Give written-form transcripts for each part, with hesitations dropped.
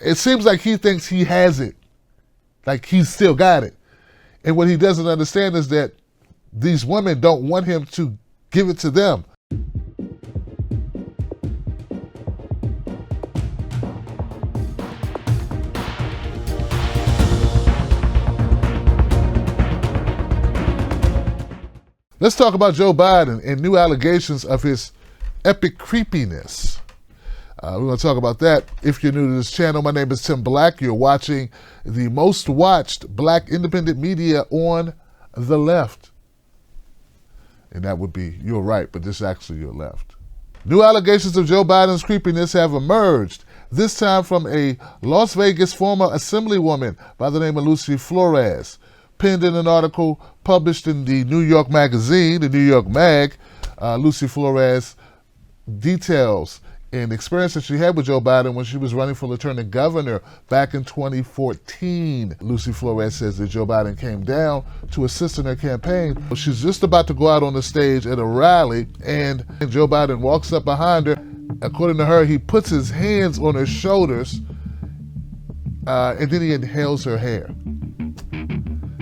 It seems like he thinks he has it, like he's still got it. And what he doesn't understand is that these women don't want him to give it to them. Let's talk about Joe Biden and new allegations of his epic creepiness. We're going to talk about that. If you're new to this channel, my name is Tim Black. You're watching the most watched Black independent media on the left. And that would be your right, but this is actually your left. New allegations of Joe Biden's creepiness have emerged, this time from a Las Vegas former assemblywoman by the name of Lucy Flores. Penned in an article published in the New York magazine, the New York Mag, Lucy Flores details an experience that she had with Joe Biden when she was running for lieutenant governor back in 2014. Lucy Flores says that Joe Biden came down to assist in her campaign. She's just about to go out on the stage at a rally, and Joe Biden walks up behind her. According to her, he puts his hands on her shoulders, and then he inhales her hair.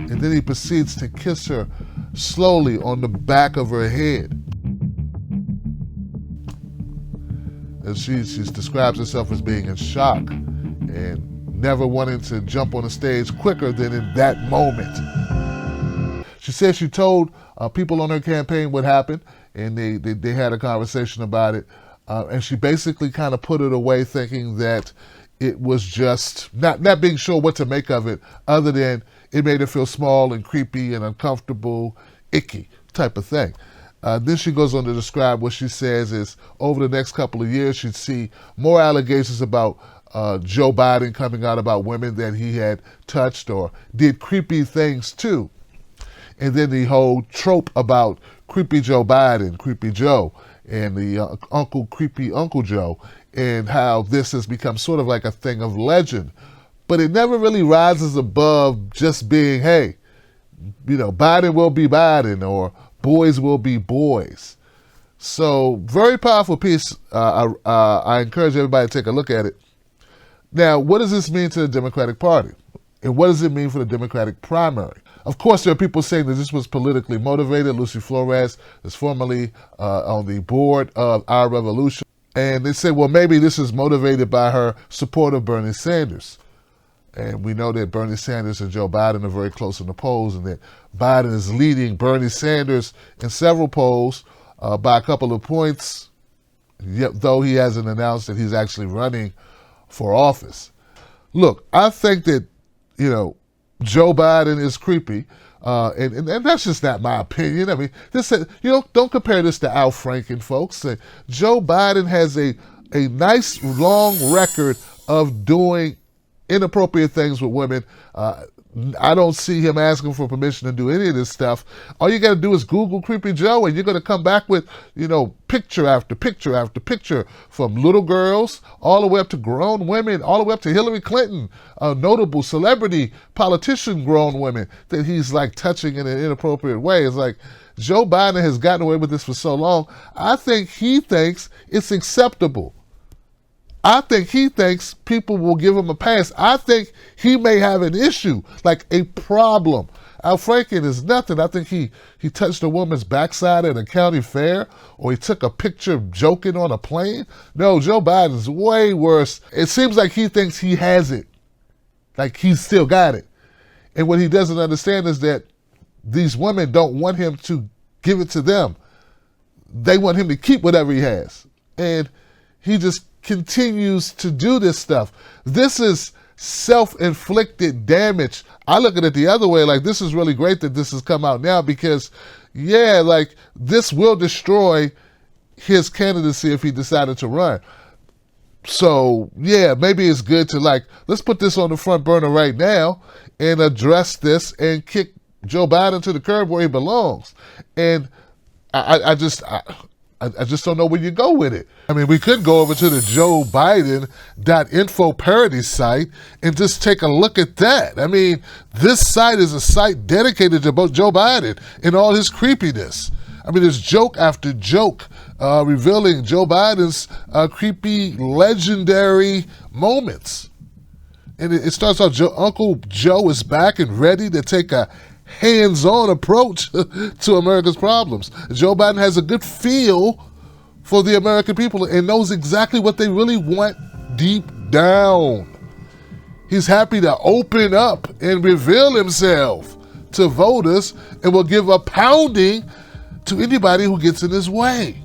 And then he proceeds to kiss her slowly on the back of her head. And she describes herself as being in shock and never wanting to jump on the stage quicker than in that moment. She says she told people on her campaign what happened, and they had a conversation about it. And she basically kind of put it away, thinking that it was just not being sure what to make of it, other than it made her feel small and creepy and uncomfortable, icky type of thing. Then she goes on to describe what she says is over the next couple of years, she'd see more allegations about Joe Biden coming out about women that he had touched or did creepy things to. And then the whole trope about creepy Joe Biden, creepy Joe, and the creepy Uncle Joe, and how this has become sort of like a thing of legend. But it never really rises above just being, hey, Biden will be Biden, or boys will be boys. So, very powerful piece. I encourage everybody to take a look at it. Now, what does this mean to the Democratic Party? And what does it mean for the Democratic primary? Of course, there are people saying that this was politically motivated. Lucy Flores is formerly on the board of Our Revolution. And they say, well, maybe this is motivated by her support of Bernie Sanders. And we know that Bernie Sanders and Joe Biden are very close in the polls, and that Biden is leading Bernie Sanders in several polls by a couple of points, yet though he hasn't announced that he's actually running for office. Look, I think that, Joe Biden is creepy, and that's just not my opinion. I mean, don't compare this to Al Franken, folks. Joe Biden has a nice long record of doing inappropriate things with women. I don't see him asking for permission to do any of this stuff. All you got to do is Google Creepy Joe, and you're going to come back with, picture after picture after picture, from little girls all the way up to grown women, all the way up to Hillary Clinton, notable celebrity politician grown women that he's like touching in an inappropriate way. It's like Joe Biden has gotten away with this for so long. I think he thinks it's acceptable. I think he thinks people will give him a pass. I think he may have an issue, like a problem. Al Franken is nothing. I think he touched a woman's backside at a county fair, or he took a picture joking on a plane. No, Joe Biden's way worse. It seems like he thinks he has it, like he's still got it. And what he doesn't understand is that these women don't want him to give it to them. They want him to keep whatever he has. And he just continues to do this stuff. This is self-inflicted damage. I look at it the other way, like this is really great that this has come out now, because this will destroy his candidacy if he decided to run. So yeah, maybe it's good to let's put this on the front burner right now and address this and kick Joe Biden to the curb where he belongs. And I just don't know where you go with it. I mean, we could go over to the joebiden.info parody site and just take a look at that. I mean, this site is a site dedicated to both Joe Biden and all his creepiness. I mean, there's joke after joke revealing Joe Biden's creepy, legendary moments. And it starts off, Uncle Joe is back and ready to take a hands-on approach to America's problems. Joe Biden has a good feel for the American people and knows exactly what they really want deep down. He's happy to open up and reveal himself to voters and will give a pounding to anybody who gets in his way.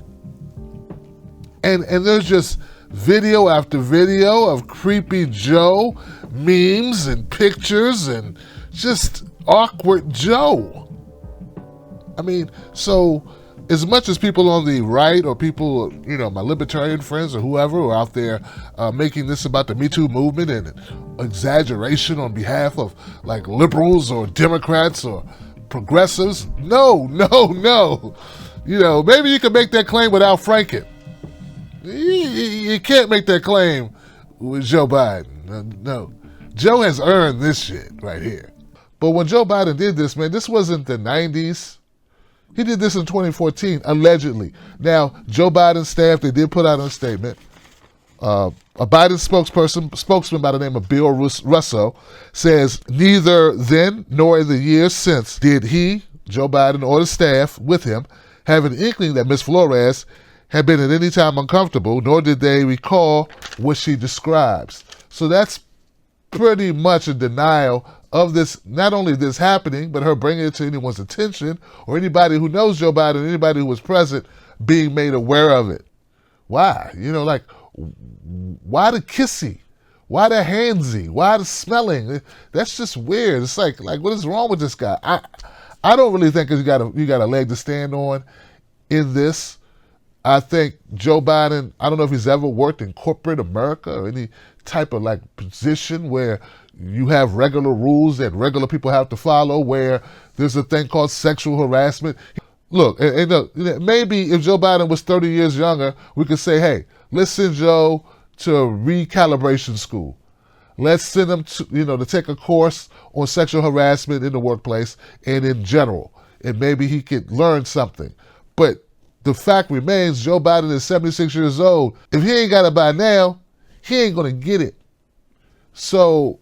And there's just video after video of creepy Joe, memes and pictures and just awkward Joe. I mean, so as much as people on the right or people, my libertarian friends or whoever are out there making this about the Me Too movement and exaggeration on behalf of like liberals or Democrats or progressives, no. Maybe you can make that claim without Franken. You can't make that claim with Joe Biden. No. Joe has earned this shit right here. But when Joe Biden did this, man, this wasn't the 90s. He did this in 2014, allegedly. Now, Joe Biden's staff, they did put out a statement. A Biden spokesman by the name of Bill Russo, says neither then nor in the years since did he, Joe Biden, or the staff with him have an inkling that Ms. Flores had been at any time uncomfortable, nor did they recall what she describes. So that's pretty much a denial of this, not only this happening, but her bringing it to anyone's attention or anybody who knows Joe Biden, anybody who was present, being made aware of it. Why? Why the kissy? Why the handsy? Why the smelling? That's just weird. It's like what is wrong with this guy? I don't really think you got a leg to stand on in this. I think Joe Biden, I don't know if he's ever worked in corporate America or any type of position where you have regular rules that regular people have to follow, where there's a thing called sexual harassment. Look, maybe if Joe Biden was 30 years younger, we could say, hey, let's send Joe to recalibration school. Let's send him to take a course on sexual harassment in the workplace and in general, and maybe he could learn something. But the fact remains, Joe Biden is 76 years old. If he ain't got it by now, he ain't going to get it. So,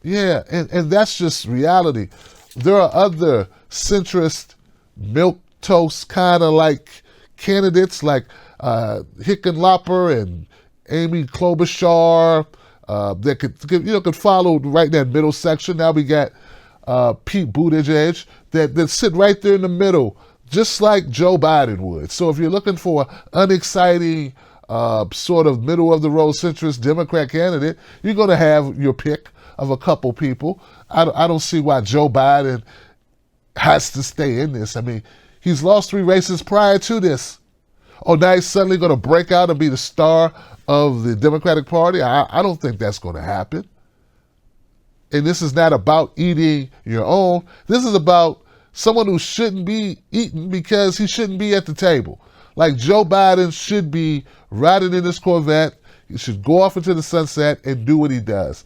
yeah, and that's just reality. There are other centrist, milquetoast kind of like candidates like Hickenlooper and Amy Klobuchar that could follow right in that middle section. Now we got Pete Buttigieg that sit right there in the middle, just like Joe Biden would. So if you're looking for an unexciting sort of middle-of-the-road centrist Democrat candidate, you're going to have your pick of a couple people. I don't see why Joe Biden has to stay in this. I mean, he's lost 3 races prior to this. Oh, now he's suddenly going to break out and be the star of the Democratic Party? I don't think that's going to happen. And this is not about eating your own. This is about someone who shouldn't be eaten because he shouldn't be at the table. Like Joe Biden should be riding in this Corvette. He should go off into the sunset and do what he does.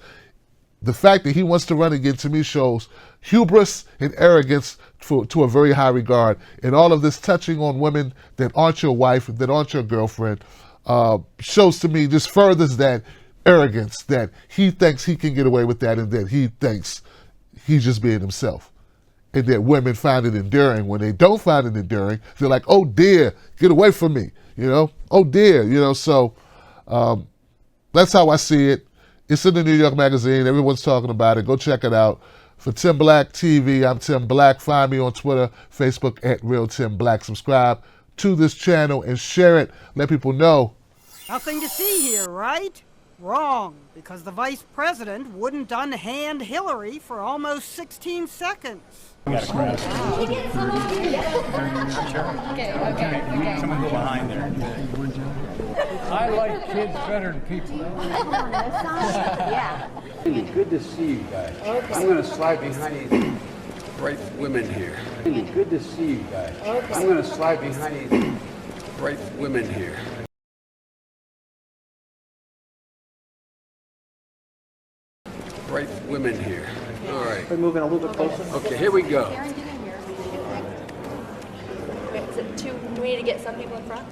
The fact that he wants to run again, to me, shows hubris and arrogance to a very high regard. And all of this touching on women that aren't your wife, that aren't your girlfriend, shows to me, just furthers that arrogance, that he thinks he can get away with that and that he thinks he's just being himself. And that women find it endearing. When they don't find it endearing, they're like, oh dear, get away from me, oh dear, so that's how I see it. It's in the New York Magazine. Everyone's talking about it. Go check it out. For Tim Black TV, I'm Tim Black. Find me on Twitter, Facebook at Real Tim Black. Subscribe to this channel and share it. Let people know. Nothing to see here, right? Wrong, because the vice president wouldn't unhand Hillary for almost 16 seconds. We got a crowd. Okay. Someone go behind there. I like kids better than people. Yeah. It's good to see you guys. Okay. I'm going to slide behind these bright women here. It's good to see you guys. Okay. I'm going to slide behind these bright women here. Bright women here. All right. We're moving a little bit closer. Okay, here we go. Karen, get in here. Wait, do we need to get some people in front?